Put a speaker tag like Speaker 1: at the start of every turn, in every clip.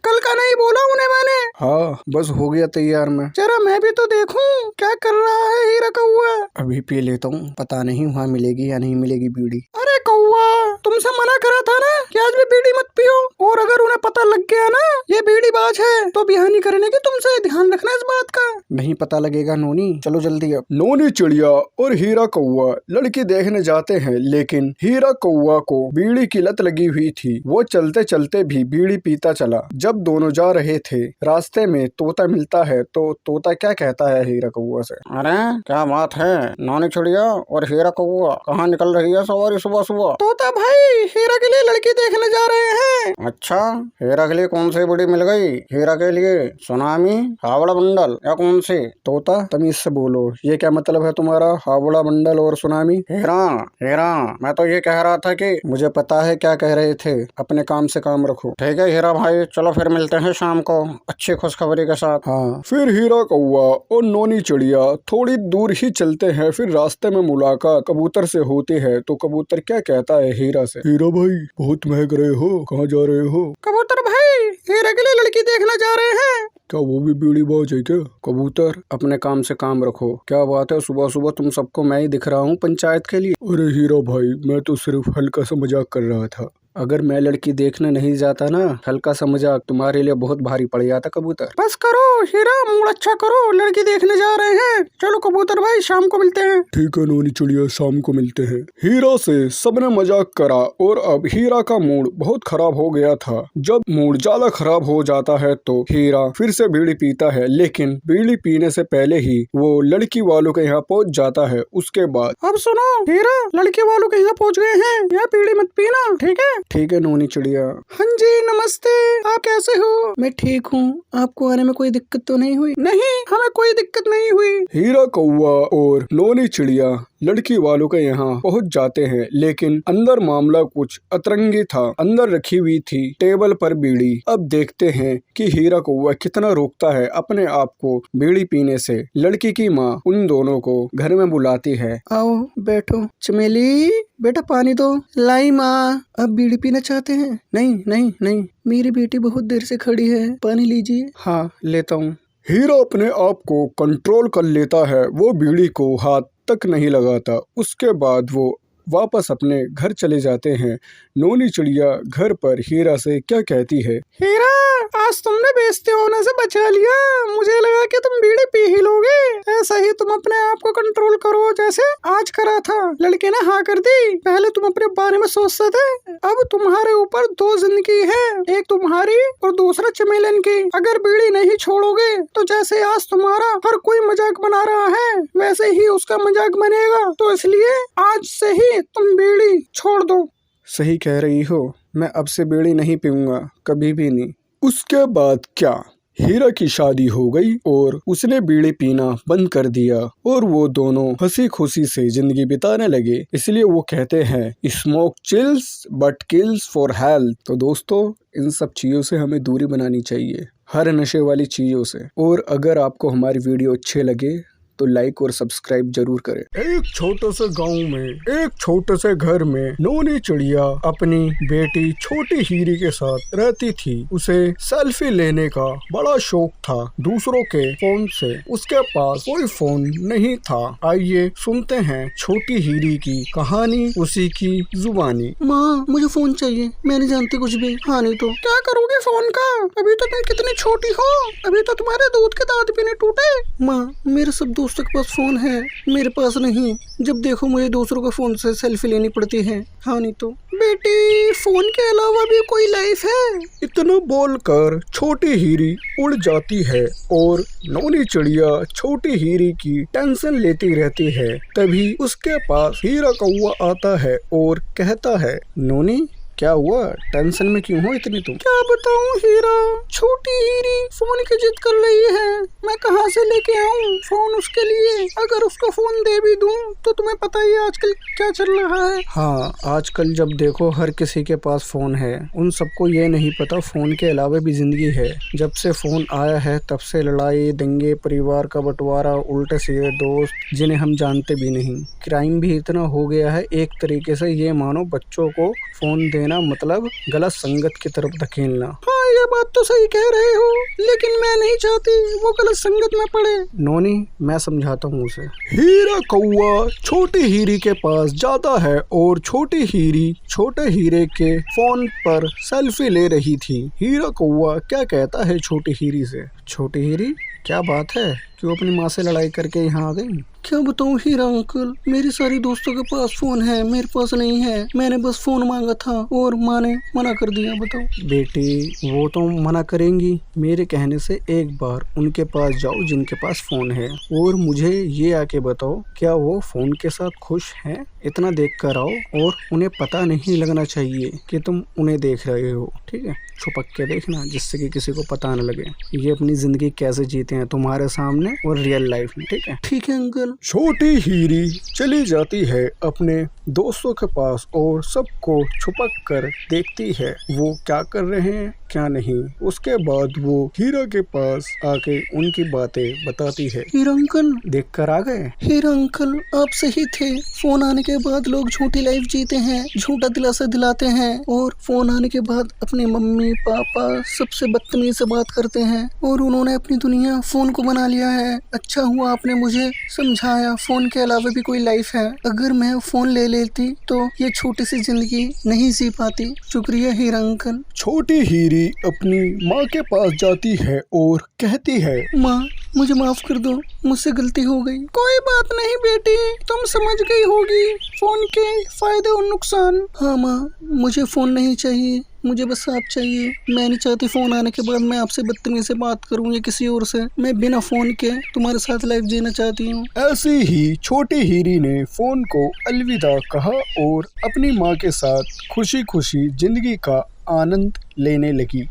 Speaker 1: कल का नहीं बोला उन्हें मैंने।
Speaker 2: हाँ बस हो गया तैयार मैं।
Speaker 1: जरा मैं भी तो देखूं क्या कर रहा है हीरा कौआ।
Speaker 2: अभी पी लेता हूँ, पता नहीं वहाँ मिलेगी या नहीं मिलेगी बीड़ी।
Speaker 1: अरे कौआ, तुमसे मना करा था ना कि आज भी बीड़ी मत पियो, और अगर उन्हें पता लग गया ना ये बीड़ी बाज है तो बिहानी करने की तुमसे ध्यान रखना इस बात का।
Speaker 2: नहीं पता लगेगा नोनी, चलो जल्दी अब। नोनी चिड़िया और हीरा कौआ लड़की देखने जाते हैं, लेकिन हीरा कौआ को बीड़ी की लत लगी हुई थी। वो चलते चलते भी बीड़ी पीता चला। जब दोनों जा रहे थे, रास्ते में तोता मिलता है तो तोता क्या कहता है हीरा कौआ से?
Speaker 1: अरे क्या बात है नोनी चिड़िया और हीरा कौआ, कहाँ निकल रही है सवारी सुबह सुबह? तोता भाई हीरा के लिए लड़की देखने जा रहे हैं। अच्छा, हीरा के लिए कौन सी बीड़ी मिल गई? हीरा के लिए सुनामी, हावड़ा बंडल या कौन सी?
Speaker 2: तोता तमीज से बोलो, ये क्या मतलब है तुम्हारा हावड़ा बंडल और सुनामी?
Speaker 1: हीरा हीरा, मैं तो ये कह रहा था कि
Speaker 2: मुझे पता है क्या कह रहे थे, अपने काम से काम रखो।
Speaker 1: ठीक है हीरा भाई, चलो फिर मिलते हैं शाम को अच्छी खुशखबरी के साथ।
Speaker 2: हाँ, फिर हीरा कौआ और नोनी चिड़िया थोड़ी दूर ही चलते हैं। फिर रास्ते में मुलाकात कबूतर से होती है तो कबूतर क्या कहता है हीरा से? हीरा भाई बहुत महक रहे हो, कहाँ जा रहे हो?
Speaker 1: कबूतर भाई हीरा के लिए लड़की देखना जा रहे हैं।
Speaker 2: क्या वो भी बीड़ी बाज है क्या? कबूतर अपने काम से काम रखो। क्या बात है सुबह सुबह तुम सबको मैं ही दिख रहा हूँ पंचायत के लिए? अरे हीरा भाई, मैं तो सिर्फ हल्का सा मजाक कर रहा था। अगर मैं लड़की देखने नहीं जाता ना, हल्का सा मजाक तुम्हारे लिए बहुत भारी पड़ जाता कबूतर।
Speaker 1: बस करो हीरा, मूड अच्छा करो, लड़की देखने जा रहे हैं। चलो कबूतर भाई शाम को मिलते हैं।
Speaker 2: ठीक है नोनी चिड़िया, शाम को मिलते हैं। हीरा से सबने मजाक करा और अब हीरा का मूड बहुत खराब हो गया था। जब मूड ज्यादा खराब हो जाता है तो हीरा फिर से बीड़ी पीता है, लेकिन बीड़ी पीने से पहले ही वो लड़की वालों के यहाँ पहुँच जाता है। उसके बाद
Speaker 1: अब सुनो हीरा, लड़के वालों के यहाँ पहुँच गए हैं, यहाँ बीड़ी मत पीना, ठीक है?
Speaker 2: ठीक है नोनी चिड़िया।
Speaker 1: हाँ जी नमस्ते, आप कैसे हो?
Speaker 2: मैं ठीक हूँ, आपको आने में कोई दिक्कत तो नहीं हुई?
Speaker 1: नहीं, हमें कोई दिक्कत नहीं हुई।
Speaker 2: हीरा कौआ और नोनी चिड़िया लड़की वालों के यहाँ पहुँच जाते हैं, लेकिन अंदर मामला कुछ अतरंगी था। अंदर रखी हुई थी टेबल पर बीड़ी। अब देखते हैं कि हीरा कौआ कितना रोकता है अपने आप को बीड़ी पीने से। लड़की की माँ उन दोनों को घर में बुलाती है।
Speaker 1: आओ बैठो। चमेली बेटा पानी दो। लाई माँ।
Speaker 2: अब बीड़ी पीना चाहते हैं?
Speaker 1: नहीं नहीं नहीं,
Speaker 2: मेरी बेटी बहुत देर से खड़ी है, पानी लीजिए।
Speaker 1: हाँ लेता हूँ।
Speaker 2: हीरा अपने आप को कंट्रोल कर लेता है, वो बीड़ी को हाथ तक नहीं लगाता। उसके बाद वो वापस अपने घर चले जाते हैं। नोनी चिड़िया घर पर हीरा से क्या कहती है?
Speaker 1: हीरा, आज तुमने बेइज्जती होने से बचा लिया। मुझे लगा कि तुम बीड़ी पी ही लोगे। ऐसा ही तुम अपने आप को कंट्रोल करो जैसे आज करा था। लड़के ने हाँ कर दी। पहले तुम अपने बारे में सोचते थे, अब तुम्हारे ऊपर दो जिंदगी है, एक तुम्हारी और दूसरा चमेलन की। अगर बीड़ी नहीं छोड़ोगे तो जैसे आज तुम्हारा हर कोई मजाक बना रहा है, वैसे ही उसका मजाक बनेगा। तो इसलिए आज से ही तुम बीड़ी छोड़ दो।
Speaker 2: सही कह रही हो, मैं अब से बीड़ी नहीं पीऊंगा, कभी भी नहीं। उसके बाद क्या, हीरा की शादी हो गई और उसने बीड़ी पीना बंद कर दिया और वो दोनों हंसी खुशी से जिंदगी बिताने लगे। इसलिए वो कहते हैं smoke chills but kills for health. तो दोस्तों, इन सब चीजों से हमें दूरी बनानी चाहिए, हर नशे वाली चीजों से। और अगर आपको हमारी वीडियो अच्छे लगे तो लाइक और सब्सक्राइब जरूर करें। एक छोटे से गांव में, एक छोटे से घर में नोनी चिड़िया अपनी बेटी छोटी हीरी के साथ रहती थी। उसे सेल्फी लेने का बड़ा शौक था दूसरों के फोन से। उसके पास कोई फोन नहीं था। आइए सुनते हैं छोटी हीरी की कहानी, उसी की जुबानी।
Speaker 1: माँ मुझे फोन चाहिए, मैं नहीं जानती कुछ भी। हाँ नहीं तो क्या करोगे फोन का? अभी तो तुम कितनी छोटी हो, अभी तो तुम्हारे दूध के दांत भी नहीं टूटे।
Speaker 2: माँ मेरे सब दोस्तों के पास फोन है, मेरे पास नहीं। जब देखो मुझे दूसरों के फोन से सेल्फी लेनी पड़ती है। हाँ नहीं तो।
Speaker 1: बेटी फोन के अलावा भी कोई लाइफ है।
Speaker 2: इतना बोलकर छोटी हीरी उड़ जाती है और नोनी चिड़िया छोटी हीरी की टेंशन लेती रहती है। तभी उसके पास हीरा कौआ आता है और कहता है, नोनी क्या हुआ, टेंशन में क्यों हो इतनी तुम?
Speaker 1: क्या बताऊं हीरा, छोटी हीरी फोन की जिद कर रही है। मैं कहाँ से लेके आऊं फोन उसके लिए? अगर उसको फोन दे भी दूं तो तुम्हें पता ही है आजकल क्या चल रहा है।
Speaker 2: हाँ, आजकल जब देखो हर किसी के पास फोन है। उन सबको ये नहीं पता फोन के अलावा भी जिंदगी है। जब से फोन आया है तब से लड़ाई दंगे, परिवार का बंटवारा, उल्टे सीधे दोस्त जिन्हें हम जानते भी नहीं। क्राइम भी इतना हो गया है, एक तरीके से ये मानो बच्चों को फोन देना मतलब गलत संगत की तरफ धकेलना।
Speaker 1: हाँ ये बात तो सही कह रहे हो, लेकिन मैं नहीं चाहती वो गलत संगत में पड़े।
Speaker 2: नोनी मैं समझाता हूँ उसे। हीरा कौआ छोटी हीरी के पास जाता है और छोटी हीरी छोटे हीरे के फोन पर सेल्फी ले रही थी। हीरा कौआ क्या कहता है छोटी हीरी से, छोटी हीरी क्या बात है, क्यों अपनी माँ से लड़ाई करके यहाँ आ गई?
Speaker 1: क्या बताऊँ हीरा अंकल, मेरी सारी दोस्तों के पास फोन है, मेरे पास नहीं है। मैंने बस फोन मांगा था और माँ ने मना कर दिया। बताओ।
Speaker 2: बेटी वो तो मना करेंगी, मेरे कहने से एक बार उनके पास जाओ जिनके पास फोन है और मुझे ये आके बताओ क्या वो फोन के साथ खुश हैं? इतना देख कर आओ और उन्हें पता नहीं लगना चाहिए कि तुम उन्हें देख रहे हो, ठीक है? छुपक के देखना जिससे कि किसी को पता न लगे ये अपनी जिंदगी कैसे जीते हैं तुम्हारे सामने और रियल लाइफ में, ठीक है?
Speaker 1: ठीक है अंकल।
Speaker 2: छोटी हीरी चली जाती है अपने दोस्तों के पास और सबको छुपक कर देखती है वो क्या कर रहे हैं क्या नहीं। उसके बाद वो हीरा के पास आके उनकी बातें बताती है।
Speaker 1: हीरा अंकल
Speaker 2: देख कर आ गए।
Speaker 1: हीरा अंकल आप सही थे, फोन आने के बाद लोग झूठी लाइफ जीते हैं, झूठा दिलासा दिलाते हैं और फोन आने के बाद अपने मम्मी पापा सबसे बदतमीजी से बात करते हैं और उन्होंने अपनी दुनिया फोन को बना लिया है। अच्छा हुआ आपने मुझे समझाया, फोन के अलावा भी कोई लाइफ है। अगर मैं फोन ले लेती तो ये छोटी सी जिंदगी नहीं जी पाती। शुक्रिया हीरा अंकल।
Speaker 2: छोटी हीरी अपनी माँ के पास जाती है और कहती है,
Speaker 1: माँ मुझे माफ कर दो, मुझसे गलती हो गई। कोई बात नहीं बेटी, तुम समझ गई होगी फोन के फायदे और नुकसान। हाँ माँ, मुझे फोन नहीं चाहिए, मुझे बस आप चाहिए। मैं नहीं चाहती फोन आने के बाद मैं आपसे बदतमीजी से बात करूं या किसी और से। मैं बिना फोन के तुम्हारे साथ लाइफ जीना चाहती हूँ।
Speaker 2: ऐसे ही छोटी हीरी ने फोन को अलविदा कहा और अपनी माँ के साथ खुशी खुशी जिंदगी का आनंद लेने लगी।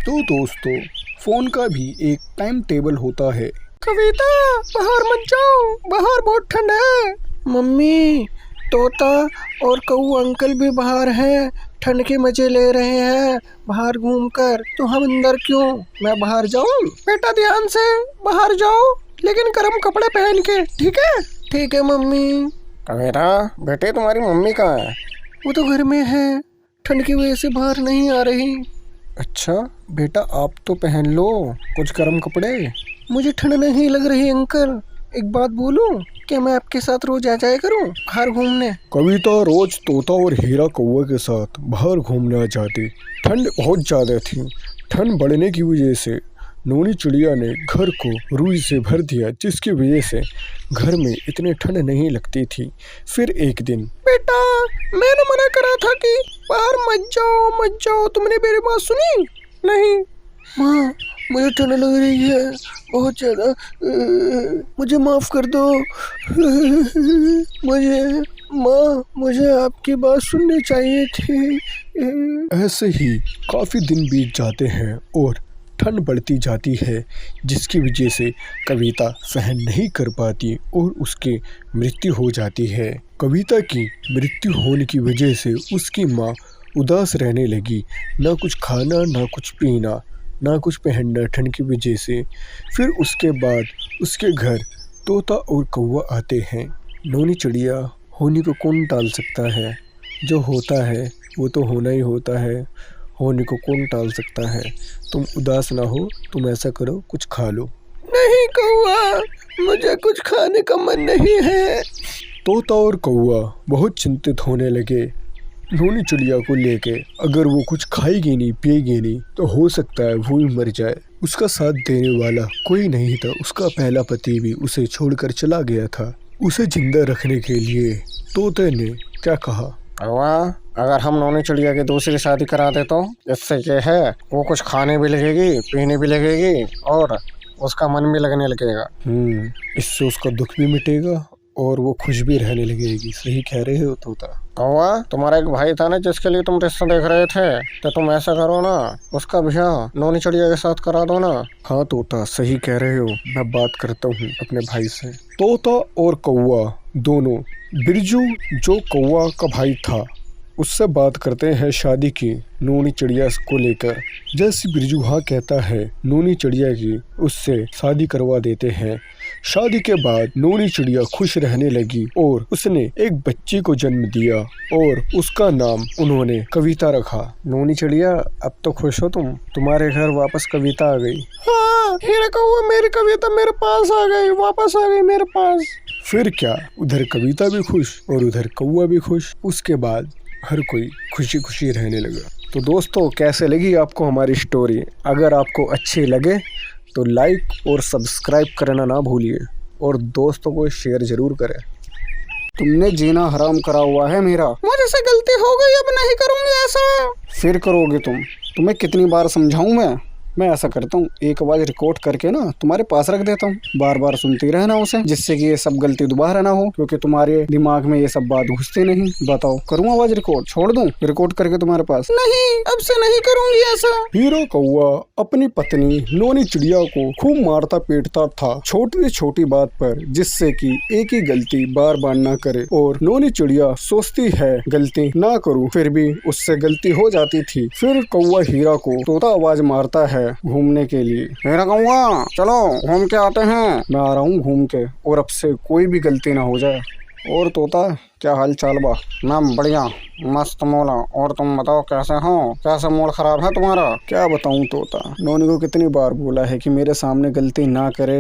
Speaker 2: तो दोस्तों फोन का भी एक टाइम टेबल होता है।
Speaker 1: कविता बाहर मत जाओ, बाहर बहुत ठंड है। मम्मी तोता और कौआ अंकल भी बाहर हैं, ठंड के मजे ले रहे हैं बाहर घूमकर, तो हम अंदर क्यों? मैं बाहर जाऊं? बेटा ध्यान से बाहर जाओ, लेकिन गर्म कपड़े पहन के, ठीक है? ठीक है मम्मी।
Speaker 3: कविता बेटे तुम्हारी मम्मी कहाँ है?
Speaker 1: वो तो घर में है, ठंड की वजह से बाहर नहीं आ रही।
Speaker 3: अच्छा बेटा आप तो पहन लो कुछ गर्म कपड़े।
Speaker 1: मुझे ठंड नहीं लग रही अंकल, एक बात बोलूं, क्या मैं आपके साथ रोज आ जाया करूं बाहर घूमने?
Speaker 2: कविता रोज तोता और हीरा कौवा के साथ बाहर घूमने आ जाती। ठंड बहुत ज़्यादा थी। ठंड बढ़ने की वजह से नोनी चिड़िया ने घर को रुई से भर दिया, जिसकी वजह से घर में इतनी ठंड नहीं लगती थी। फिर एक दिन,
Speaker 1: बेटा मैंने मना करा था कि बाहर मत जाओ, तुमने मेरी बात सुनी नहीं? माँ मुझे ठंड लग रही है बहुत ज़्यादा, मुझे माफ़ कर दो। मुझे आपकी बात सुननी चाहिए थी।
Speaker 2: ऐसे ही काफ़ी दिन बीत जाते हैं और ठंड बढ़ती जाती है, जिसकी वजह से कविता सहन नहीं कर पाती और उसकी मृत्यु हो जाती है। कविता की मृत्यु होने की वजह से उसकी माँ उदास रहने लगी, ना कुछ खाना ना कुछ पीना ना कुछ पहनना ठंड की वजह से। फिर उसके बाद उसके घर तोता और कौवा आते हैं। नोनी चिड़िया होने को कौन टाल सकता है, जो होता है वो तो होना ही होता है, होने को कौन टाल सकता है। तुम उदास ना हो, तुम ऐसा करो कुछ खा लो।
Speaker 1: नहीं कौवा, मुझे कुछ खाने का मन नहीं है।
Speaker 2: तोता और कौवा बहुत चिंतित होने लगे नोनी चिड़िया को लेके। अगर वो कुछ खाएगी नहीं पिएगी नहीं तो हो सकता है वो ही मर जाए। उसका साथ देने वाला कोई नहीं था, उसका पहला पति भी उसे छोड़कर चला गया था। उसे जिंदा रखने के लिए तोते ने क्या कहा,
Speaker 3: कौवा अगर हम नोनी चिड़िया की दूसरी शादी करा दे तो इससे ये है वो कुछ खाने भी लगेगी पीने भी लगेगी और उसका मन भी लगने लगेगा।
Speaker 2: इससे उसका दुख भी मिटेगा और वो खुश भी रहने लगेगी। सही कह रहे हो तोता।
Speaker 3: कौवा तुम्हारा एक भाई था ना जिसके लिए तुम रिश्ता देख रहे थे, तो तुम ऐसा करो ना उसका ब्याह नोनी चिड़िया के साथ करा दो ना।
Speaker 2: हाँ तोता सही कह रहे हो, मैं बात करता हूँ अपने भाई से। तोता और कौवा दोनों बिरजू जो कौवा का भाई था उससे बात करते हैं शादी की नोनी चिड़िया को लेकर। जैसे बिरजू हाँ कहता है नोनी चिड़िया की उससे शादी करवा देते हैं। शादी के बाद नोनी चिड़िया खुश रहने लगी और उसने एक बच्ची को जन्म दिया और उसका नाम उन्होंने कविता रखा। नोनी चिड़िया अब तो खुश हो तुम, तुम्हारे घर वापस कविता आ गई।
Speaker 1: हाँ हीरा कौवा, मेरी कविता मेरे पास आ गई, वापस आ गई मेरे पास।
Speaker 2: फिर क्या, उधर कविता भी खुश और उधर कौवा भी खुश। उसके बाद हर कोई खुशी खुशी रहने लगा। तो दोस्तों, कैसे लगी आपको हमारी स्टोरी? अगर आपको अच्छी लगे तो लाइक और सब्सक्राइब करना ना भूलिए और दोस्तों को शेयर जरूर करें। तुमने जीना हराम करा हुआ है मेरा।
Speaker 1: मुझे से गलती हो गई, अब नहीं करूंगी ऐसा।
Speaker 2: फिर करोगे तुम? तुम्हें कितनी बार समझाऊं मैं ऐसा करता हूँ, एक आवाज रिकॉर्ड करके ना तुम्हारे पास रख देता हूँ, बार बार सुनती रहना उसे, जिससे कि ये सब गलती दोबारा ना हो, क्योंकि तुम्हारे दिमाग में ये सब बात घुसती नहीं। बताओ, करूँ आवाज रिकॉर्ड? छोड़ दूं रिकॉर्ड करके तुम्हारे पास?
Speaker 1: नहीं, अब से नहीं करूंगी ऐसा।
Speaker 2: हीरा कौवा अपनी पत्नी नोनी चिड़िया को खूब मारता पीटता था, छोटी छोटी बात पर, जिससे कि एक ही गलती बार बार ना करे। और नोनी चिड़िया सोचती है गलती ना करूं, फिर भी उससे गलती हो जाती थी। फिर कौवा हीरा को तोता आवाज मारता है घूमने के लिए। हीरा कौवा, चलो घूम के आते हैं। मैं आ रहा हूँ घूम के, और अब से कोई भी गलती ना हो जाए। और तोता, क्या हाल चाल बा?
Speaker 3: मैं बढ़िया, मस्त मोला। और तुम बताओ कैसे हो? कैसे मूड खराब है तुम्हारा?
Speaker 2: क्या बताऊं तोता, नोनी को कितनी बार बोला है कि मेरे सामने गलती ना करे,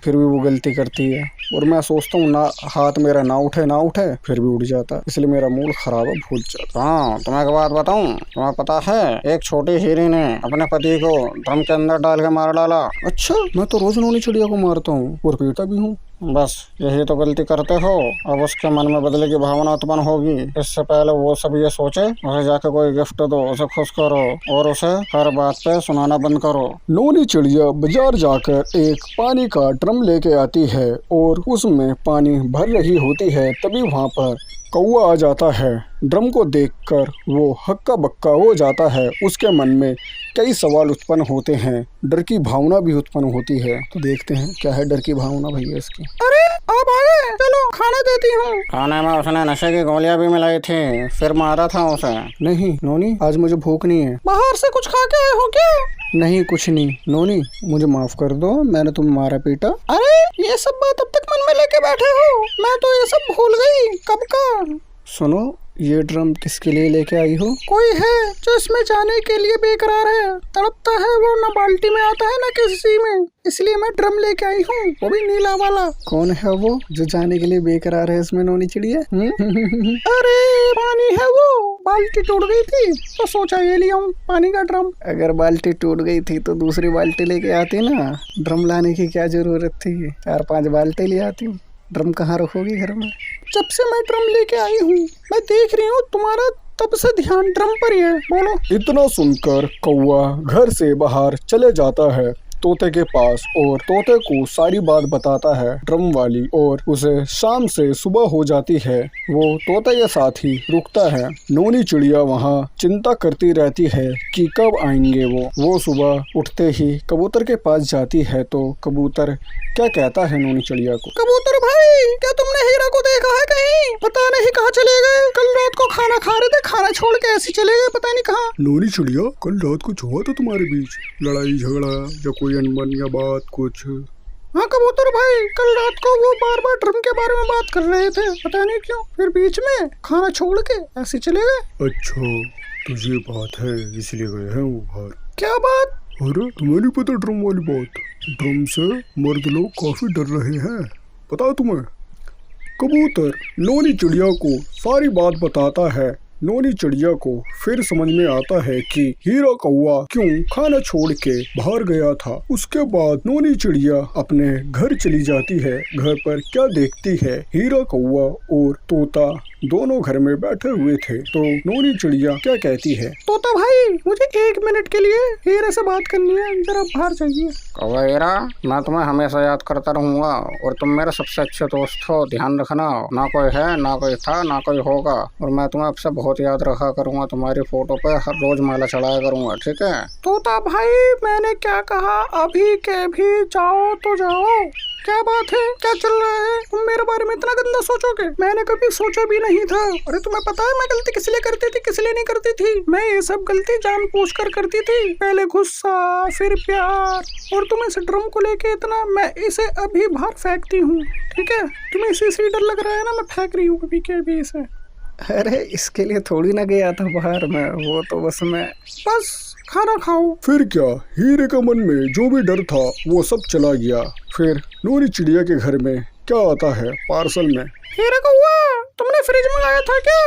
Speaker 2: फिर भी वो गलती करती है। और मैं सोचता हूँ ना, हाथ मेरा ना उठे, फिर भी उठ जाता, इसलिए मेरा मूड खराब है, भूल जाता।
Speaker 3: हाँ, तुम्हें एक बात बताऊं, तुम्हें पता है एक छोटी हिरनी ने अपने पति को ड्रम के अंदर डाल के मार डाला।
Speaker 2: अच्छा, मैं तो रोज नोनी चिड़िया को मारता हूँ और पीटता भी हूँ।
Speaker 3: बस यही तो गलती करते हो। अब उसके मन में बदले की भावना उत्पन्न होगी। इससे पहले वो सब ये सोचे, उसे जाके कोई गिफ्ट दो, उसे खुश करो और उसे हर बात पे सुनाना बंद करो।
Speaker 2: नोनी चिड़िया बाजार जाकर एक पानी का ड्रम लेके आती है और उसमें पानी भर रही होती है। तभी वहाँ पर कौवा आ जाता है। ड्रम को देखकर वो हक्का बक्का हो जाता है। उसके मन में कई सवाल उत्पन्न होते हैं, डर की भावना भी उत्पन्न होती है। तो देखते हैं क्या है डर की भावना भैया इसकी।
Speaker 1: अरे आप आ गए, चलो खाना देती हूँ।
Speaker 3: खाने में उसने नशे की गोलियां भी मिलाई थी, फिर मारा था उसे।
Speaker 2: नहीं नोनी, आज मुझे भूख नहीं है।
Speaker 1: बाहर से कुछ खा के आए हो क्या?
Speaker 2: नहीं, कुछ नहीं। नोनी, मुझे माफ कर दो, मैंने तुम्हें मारा पीटा।
Speaker 1: अरे ये सब बात अब तक मन में लेके बैठे हो, मैं तो ये सब भूल गई कब का।
Speaker 2: सुनो, ये ड्रम किसके लिए लेके आई हो?
Speaker 1: कोई है जो इसमें जाने के लिए बेकरार है, तड़पता है, वो न बाल्टी में आता है न किसी में, इसलिए मैं ड्रम लेके आई हूँ, वो भी नीला वाला।
Speaker 2: कौन है वो जो जाने के लिए बेकरार है इसमें नोनी चिड़िया?
Speaker 1: अरे पानी है वो, बाल्टी टूट गई थी तो सोचा ये लिया हूँ पानी का ड्रम।
Speaker 2: अगर बाल्टी टूट गई थी तो दूसरी बाल्टी लेके आती ना, ड्रम लाने की क्या जरूरत थी? 4-5 बाल्टी ले आती। ड्रम कहाँ रखोगी घर में?
Speaker 1: जब से मैं ड्रम लेके आई हूँ, मैं देख रही हूँ तुम्हारा तब से ध्यान ड्रम पर ही है। बोलो।
Speaker 2: इतना सुनकर कौवा घर से बाहर चले जाता है तोते के पास और तोते को सारी बात बताता है ड्रम वाली। और उसे शाम से सुबह हो जाती है, वो तोते के साथ ही रुकता है। नोनी चिड़िया वहाँ चिंता करती रहती है कि कब आएंगे वो सुबह उठते ही कबूतर के पास जाती है। तो कबूतर क्या कहता है नोनी चिड़िया को?
Speaker 1: कबूतर भाई, क्या तुमने हीरा को देखा है कहीं? पता नहीं कहाँ चले गए। कल रात को खाना खा रहे थे, खाना छोड़ के ऐसे चले गए, पता नहीं कहाँ।
Speaker 2: नोनी चिड़िया, कल रात कुछ हुआ था तुम्हारे बीच? लड़ाई झगड़ा या कोई अनबन या बात कुछ?
Speaker 1: हाँ कबूतर भाई, कल रात को वो बार बार ड्रम के बारे में बात कर रहे थे, पता नहीं क्यों, फिर बीच में खाना छोड़ के ऐसे चले गए।
Speaker 2: अच्छा, तो ये बात है, इसलिए गए हैं वो बाहर।
Speaker 1: क्या बात?
Speaker 2: अरे तुम्हें नहीं पता ड्रम वाली बात? ड्रम से मर्द लोग काफी डर रहे हैं, पता है तुम्हें? कबूतर नोनी चिड़िया को सारी बात बताता है। नोनी चिड़िया को फिर समझ में आता है कि हीरा कौवा क्यों खाना छोड़ के बाहर गया था। उसके बाद नोनी चिड़िया अपने घर चली जाती है। घर पर क्या देखती है, हीरा कौवा और तोता दोनों घर में बैठे हुए थे। तो नोनी चिड़िया क्या कहती है?
Speaker 1: तोता भाई, मुझे 1 मिनट के लिए हीरा से बात करनी है, जरा बाहर जाइए।
Speaker 3: कौवा हीरा, मैं तुम्हें हमेशा याद करता रहूंगा और तुम मेरे सबसे अच्छे दोस्त हो, ध्यान रखना। ना कोई है, ना कोई था, ना कोई होगा, और मैं तुम्हें अब से बहुत याद रखा करूंगा, तुम्हारी फोटो पे हर रोज माला चढ़ाया करूंगा, ठीक है?
Speaker 1: तोता भाई मैंने क्या कहा, अभी के भी जाओ तो जाओ। क्या बात है, क्या चल रहा है? तुम मेरे बारे में इतना गंदा सोचोगे? मैंने कभी सोचा भी नहीं था। अरे तुम्हें पता है मैं गलती किस लिए करती थी, किस लिए नहीं करती थी? मैं ये सब गलती जानबूझकर करती थी। पहले गुस्सा, फिर प्यार, और तुम इस ड्रम को लेके इतना, मैं इसे अभी बाहर फेंकती हूँ, ठीक है? तुम्हें इसी से डर लग रहा है ना, मैं फेंक रही हूँ अभी के अभी इसे।
Speaker 3: अरे इसके लिए थोड़ी ना गया था बाहर में, वो तो
Speaker 1: बस खाना खाओ।
Speaker 2: फिर क्या, हीरे का मन में जो भी डर था वो सब चला गया। फिर नूरी चिड़िया के घर में क्या आता है पार्सल में?
Speaker 1: हीरे को हुआ, तुमने फ्रिज मंगाया था क्या?